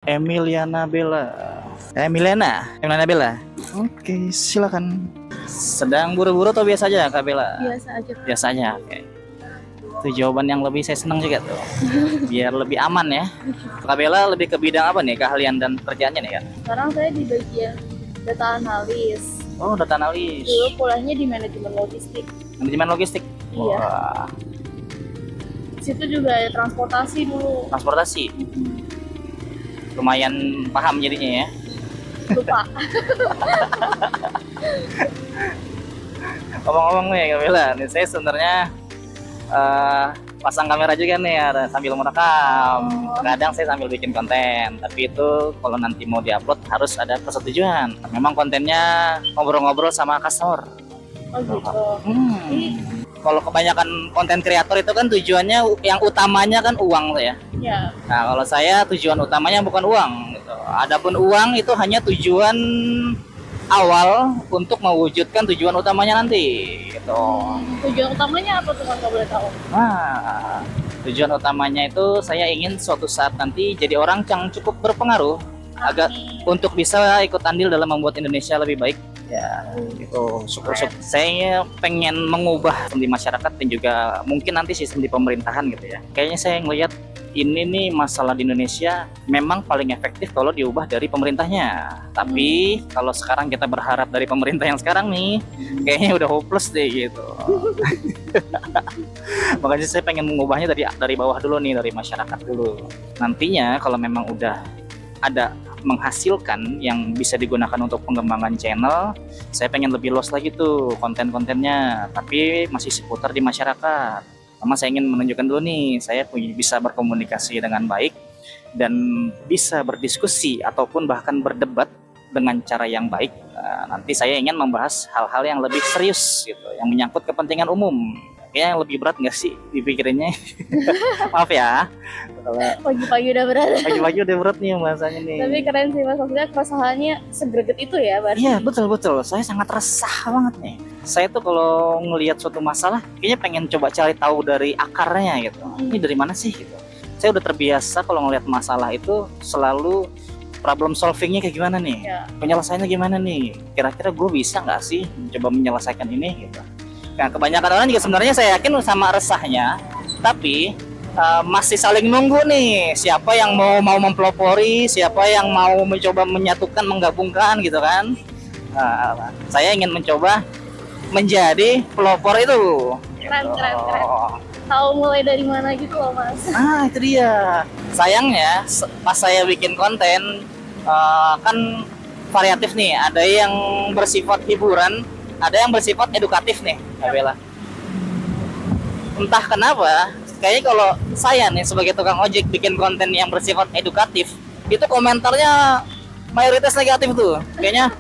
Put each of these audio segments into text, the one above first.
Emiliana Bella. Emiliana Bella. Oke, silakan. Sedang buru-buru atau biasa aja Kak Bella? Biasa aja. Biasa aja. Oke. Itu jawaban yang lebih saya senang juga tuh. Biar lebih aman ya. Kak Bella lebih ke bidang apa nih keahlian dan kerjaannya nih kan? Sekarang saya di bagian data analis. Oh, data analis. Dulu kuliahnya di manajemen logistik. Manajemen logistik. Iya. Wah, Di situ juga ada transportasi dulu. transportasi. Lumayan paham jadinya ya. Lupa. Ngomong-ngomong nih Kak Bella, nih saya sebenarnya pasang kamera juga nih sambil merekam. Kadang saya sambil bikin konten, tapi itu kalau nanti mau diupload harus ada persetujuan. Memang kontennya ngobrol-ngobrol sama customer. Oh gitu. Jadi, Kalau kebanyakan konten kreator itu kan tujuannya yang utamanya kan uang tuh ya. ya Nah kalau saya tujuan utamanya bukan uang. Gitu. Adapun uang itu hanya tujuan awal untuk mewujudkan tujuan utamanya nanti. Gitu. tujuan utamanya apa tuh, kalau boleh tahu? Nah, tujuan utamanya itu saya ingin suatu saat nanti jadi orang yang cukup berpengaruh agar untuk bisa ikut andil dalam membuat Indonesia lebih baik. Ya, gitu. Syukur-syukur. Saya pengen mengubah sistem di masyarakat dan juga mungkin nanti sistem di pemerintahan gitu ya. Kayaknya saya ngelihat ini nih masalah di Indonesia memang paling efektif kalau diubah dari pemerintahnya. Tapi kalau sekarang kita berharap dari pemerintah yang sekarang nih, kayaknya udah hopeless deh gitu. Makanya saya pengen mengubahnya dari bawah dulu nih, dari masyarakat dulu. Nantinya kalau memang udah ada menghasilkan yang bisa digunakan untuk pengembangan channel, saya pengen lebih luas lagi tuh konten-kontennya, tapi masih seputar di masyarakat. Sama saya ingin menunjukkan dulu nih, saya bisa berkomunikasi dengan baik dan bisa berdiskusi ataupun bahkan berdebat dengan cara yang baik. Nanti saya ingin membahas hal-hal yang lebih serius gitu, yang menyangkut kepentingan umum. Kayaknya yang lebih berat nggak sih dipikirinnya? Maaf ya. Pagi-pagi udah berat. Pagi-pagi udah berat nih bahasanya nih. Tapi keren sih Mas, maksudnya keresahannya segreget itu ya berarti. Iya betul. Saya sangat resah banget nih. Saya tuh kalau ngelihat suatu masalah, kayaknya pengen coba cari tahu dari akarnya gitu. Ini dari mana sih gitu. Saya udah terbiasa kalau ngelihat masalah itu selalu problem solvingnya kayak gimana nih, Ya. penyelesaiannya gimana nih. Kira-kira gue bisa nggak sih coba menyelesaikan ini gitu. Nah kebanyakan orang juga sebenarnya saya yakin sama resahnya, tapi masih saling nunggu nih siapa yang mau mempelopori, siapa yang mau mencoba menyatukan, menggabungkan gitu kan. Saya ingin mencoba menjadi pelopor itu. Keren, Gitu. keren. Tahu mulai dari mana gitu loh Mas. Itu dia. Sayangnya pas saya bikin konten kan variatif nih, ada yang bersifat hiburan, ada yang bersifat edukatif nih, Kak Bella. Entah kenapa, kayaknya kalau saya nih sebagai tukang ojek bikin konten yang bersifat edukatif, itu komentarnya mayoritas negatif tuh. Kayaknya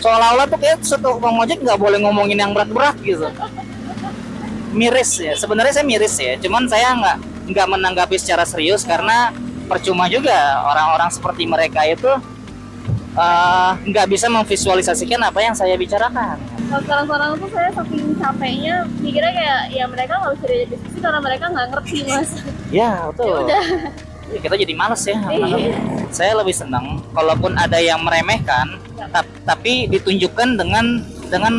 seolah-olah tuh kayak tukang ojek nggak boleh ngomongin yang berat-berat gitu. Miris ya, sebenarnya saya miris ya, cuman saya nggak menanggapi secara serius karena percuma juga orang-orang seperti mereka itu nggak bisa memvisualisasikan apa yang saya bicarakan. Sekarang tuh saya saking capeknya mikirnya kayak ya mereka nggak bisa diajak diskusi karena mereka nggak ngerti Mas. Ya betul. Udah. Kita jadi males ya. Saya lebih senang kalaupun ada yang meremehkan, tapi ditunjukkan dengan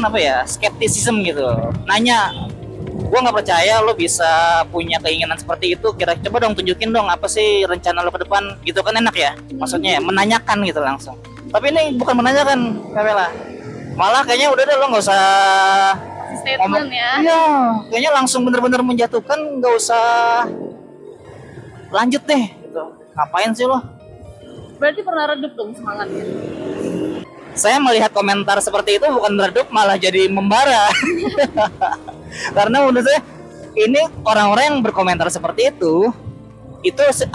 apa ya, skeptisisme gitu. Nanya, gua nggak percaya lo bisa punya keinginan seperti itu. Kira coba dong tunjukin dong apa sih rencana lo ke depan. Gitu kan enak ya. Maksudnya ya menanyakan gitu langsung. Tapi ini bukan menanyakan, Kak Bella. Malah kayaknya udah deh lo nggak usah Statement ya. Iya, kayaknya langsung bener-bener menjatuhkan, nggak usah lanjut deh gitu. Ngapain sih lo? Berarti pernah redup dong semangatnya. Saya melihat komentar seperti itu bukan meredup, malah jadi membara. Karena menurut saya ini orang-orang yang berkomentar seperti itu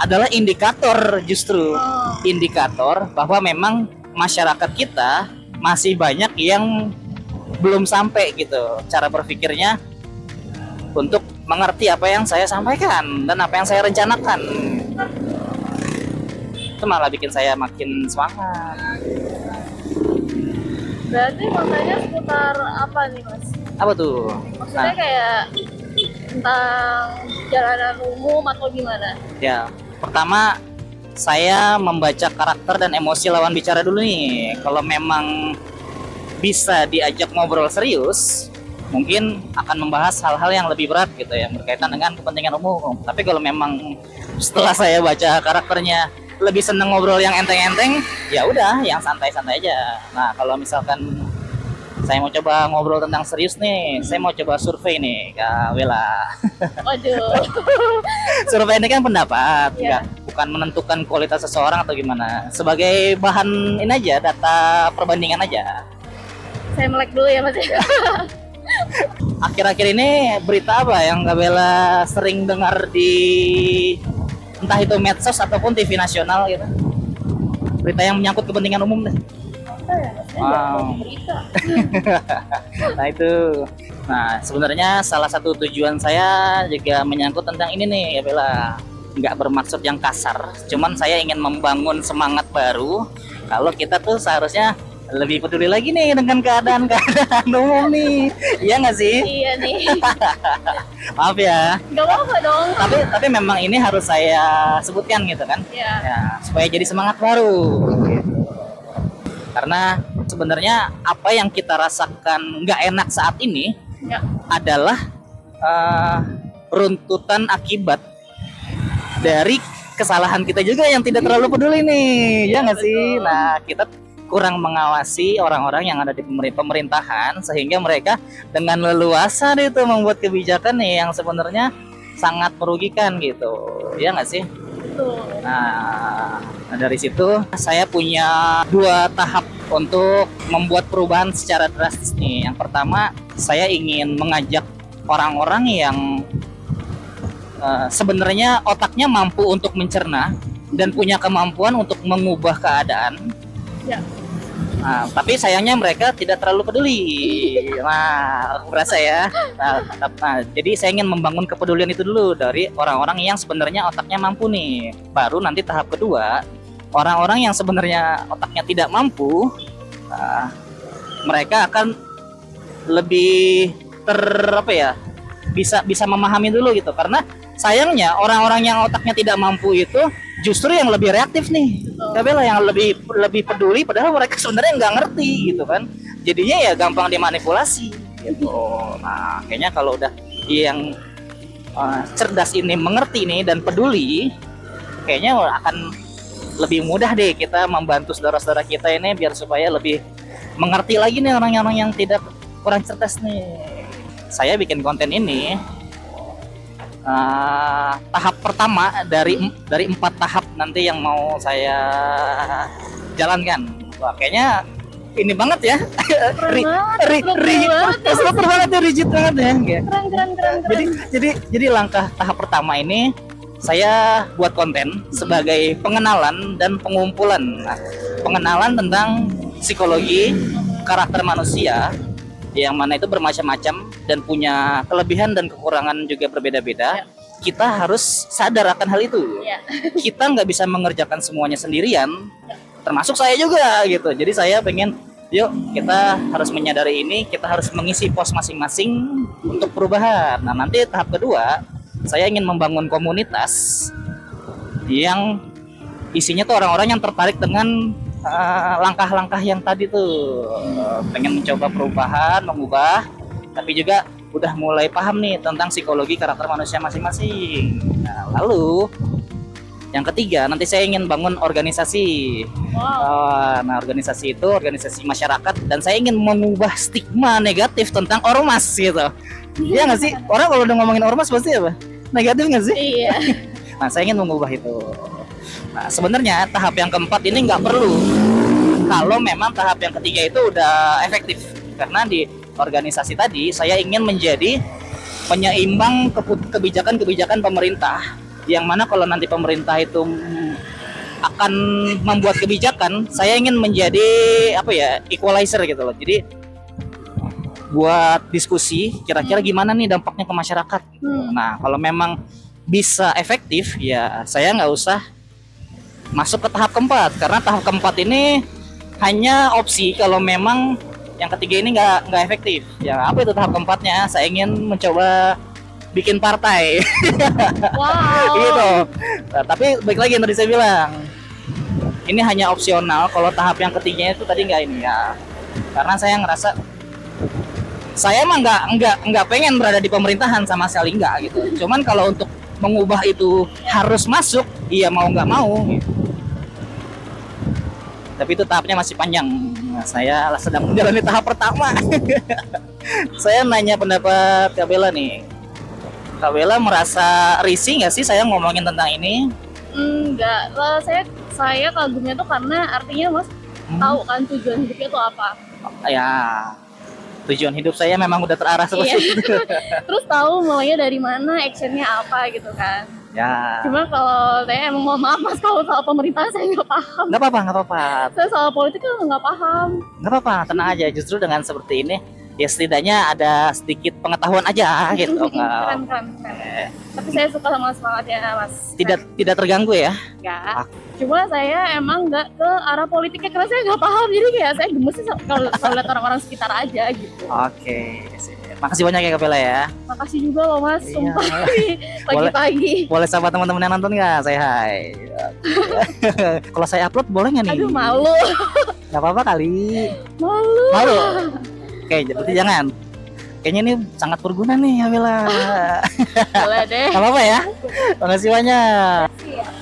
adalah indikator, justru indikator bahwa memang masyarakat kita masih banyak yang belum sampai gitu cara berpikirnya untuk mengerti apa yang saya sampaikan dan apa yang saya rencanakan. Itu malah bikin saya makin semangat. Berarti makanya seputar apa nih Mas? Apa tuh? Maksudnya kayak tentang jalanan umum atau gimana? Ya, pertama saya membaca karakter dan emosi lawan bicara dulu nih. Kalau memang bisa diajak ngobrol serius, mungkin akan membahas hal-hal yang lebih berat gitu ya, berkaitan dengan kepentingan umum. Tapi kalau memang setelah saya baca karakternya lebih seneng ngobrol yang enteng-enteng, ya udah yang santai-santai aja. Nah, kalau misalkan saya mau coba ngobrol tentang serius nih, saya mau coba survei nih, Kak Wela. Waduh. Survei ini kan pendapat, Iya. bukan menentukan kualitas seseorang atau gimana. Sebagai bahan ini aja, data perbandingan aja. Saya melek dulu ya Mas. Akhir-akhir ini berita apa yang Kak Bella sering dengar di entah itu medsos ataupun TV nasional gitu? Berita yang menyangkut kepentingan umum deh. Apa ya Mas? Wow. Berita. Nah itu. Nah sebenarnya salah satu tujuan saya juga menyangkut tentang ini nih Kak Bella. Nggak bermaksud yang kasar, cuman saya ingin membangun semangat baru. Kalau kita tuh seharusnya lebih peduli lagi nih dengan keadaan umum nih, iya nggak sih? Iya nih. Maaf ya, Gak apa-apa dong. tapi memang ini harus saya sebutkan gitu kan, Iya. ya supaya jadi semangat baru. Gitu. Karena sebenarnya apa yang kita rasakan nggak enak saat ini Ya. adalah runtutan akibat dari kesalahan kita juga yang tidak terlalu peduli nih, ya nggak sih? betul. Nah kita kurang mengawasi orang-orang yang ada di pemerintahan sehingga mereka dengan leluasa itu membuat kebijakan nih yang sebenarnya sangat merugikan gitu, ya nggak sih? Betul. Nah, dari situ saya punya 2 tahap untuk membuat perubahan secara drastis nih. Yang pertama, saya ingin mengajak orang-orang yang sebenarnya otaknya mampu untuk mencerna dan punya kemampuan untuk mengubah keadaan. Ya. Nah, tapi sayangnya mereka tidak terlalu peduli. Nah, aku merasa ya. Jadi saya ingin membangun kepedulian itu dulu dari orang-orang yang sebenarnya otaknya mampu nih. Baru nanti tahap kedua, orang-orang yang sebenarnya otaknya tidak mampu, mereka akan lebih bisa memahami dulu gitu. Karena sayangnya orang-orang yang otaknya tidak mampu itu justru yang lebih reaktif nih, Kabela, yang lebih peduli, padahal mereka sebenarnya nggak ngerti gitu kan, jadinya ya gampang dimanipulasi gitu. Nah kayaknya kalau udah yang cerdas ini mengerti nih dan peduli, kayaknya akan lebih mudah deh kita membantu saudara-saudara kita ini biar supaya lebih mengerti lagi nih orang-orang yang tidak kurang cerdas nih. Saya bikin konten ini tahap pertama dari 4 tahap nanti yang mau saya jalankan. Wah, kayaknya ini banget ya. Super banget ya, rigid banget ya. Keren. Jadi langkah tahap pertama ini saya buat konten sebagai pengenalan dan pengumpulan. Nah, pengenalan tentang psikologi karakter manusia yang mana itu bermacam-macam dan punya kelebihan dan kekurangan juga berbeda-beda. Kita harus sadar akan hal itu. Ya. Kita nggak bisa mengerjakan semuanya sendirian, termasuk saya juga gitu. Jadi saya pengen, yuk kita harus menyadari ini, kita harus mengisi pos masing-masing untuk perubahan. Nah nanti tahap kedua, saya ingin membangun komunitas yang isinya tuh orang-orang yang tertarik dengan langkah-langkah yang tadi tuh, pengen mencoba perubahan, mengubah, tapi juga udah mulai paham nih tentang psikologi karakter manusia masing-masing. Nah, lalu yang ketiga nanti saya ingin bangun organisasi. Wow. Nah organisasi itu organisasi masyarakat dan saya ingin mengubah stigma negatif tentang ormas gitu. Iya nggak sih? Orang kalau udah ngomongin ormas pasti apa? Negatif nggak sih? Iya. Nah saya ingin mengubah itu. Nah sebenarnya tahap yang keempat ini nggak perlu kalau memang tahap yang ketiga itu udah efektif, karena di organisasi tadi saya ingin menjadi penyeimbang kebijakan-kebijakan pemerintah, yang mana kalau nanti pemerintah itu akan membuat kebijakan, saya ingin menjadi equalizer gitu loh. Jadi buat diskusi kira-kira gimana nih dampaknya ke masyarakat gitu. Nah kalau memang bisa efektif ya saya nggak usah masuk ke tahap keempat, karena tahap keempat ini hanya opsi kalau memang yang ketiga ini nggak efektif. Ya apa itu tahap keempatnya? Saya ingin mencoba bikin partai. Wow. Gitu. Nah, tapi baik lagi yang tadi saya bilang, ini hanya opsional. Kalau tahap yang ketiganya itu tadi nggak ini ya, karena saya ngerasa saya emang nggak pengen berada di pemerintahan sama sekali nggak gitu. Cuman kalau untuk mengubah itu harus masuk, iya mau nggak mau. Gitu. Tapi itu tahapnya masih panjang. Nah, saya sedang menjalani tahap pertama. Saya nanya pendapat Kak Bella nih. Kak Bella merasa risih nggak sih saya ngomongin tentang ini? Enggak lah, saya kagumnya tuh karena artinya Mas tahu kan tujuan hidupnya tuh apa. Ya, tujuan hidup saya memang udah terarah seperti Iya. itu. Terus tahu mulainya dari mana, actionnya apa gitu kan. Ya, Cuma kalau saya emang mohon maaf Mas, kalau soal pemerintahan saya nggak paham. nggak apa-apa, nggak apa-apa, Saya soal politik kan nggak paham. nggak apa-apa, tenang aja. Justru dengan seperti ini, ya setidaknya ada sedikit pengetahuan aja gitu. Keren. Tapi saya suka sama semangatnya Mas. Tidak terganggu ya. Enggak. Cuma saya emang nggak ke arah politiknya karena saya nggak paham. Jadi kayak saya gemes sih kalau lihat orang-orang sekitar aja gitu. Oke, makasih banyak ya Kak Bella ya. Makasih juga loh Mas, Iya. sumpah nih, pagi-pagi. Boleh sama teman-teman yang nonton nggak? Saya hai. Kalau saya upload boleh nggak nih? Aduh malu, Nggak apa-apa kali. malu. Malu. Oke, berarti jangan. Kayaknya ini sangat berguna nih Kak Bella. Boleh deh. Nggak apa-apa ya. Makasih banyak.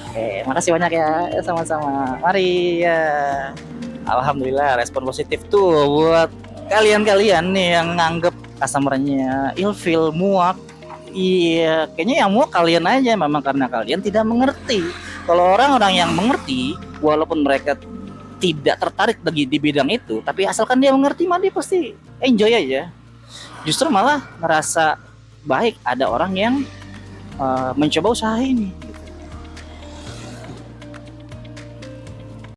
Oke, makasih banyak ya. Sama-sama. Mari ya. Alhamdulillah respon positif tuh buat kalian-kalian nih yang nganggep customernya ilfil, muak. Iya, kayaknya yang muak kalian aja, memang karena kalian tidak mengerti. Kalau orang-orang yang mengerti, walaupun mereka tidak tertarik lagi di bidang itu, tapi asalkan dia mengerti mah dia pasti enjoy aja. Justru malah merasa baik ada orang yang mencoba usaha ini.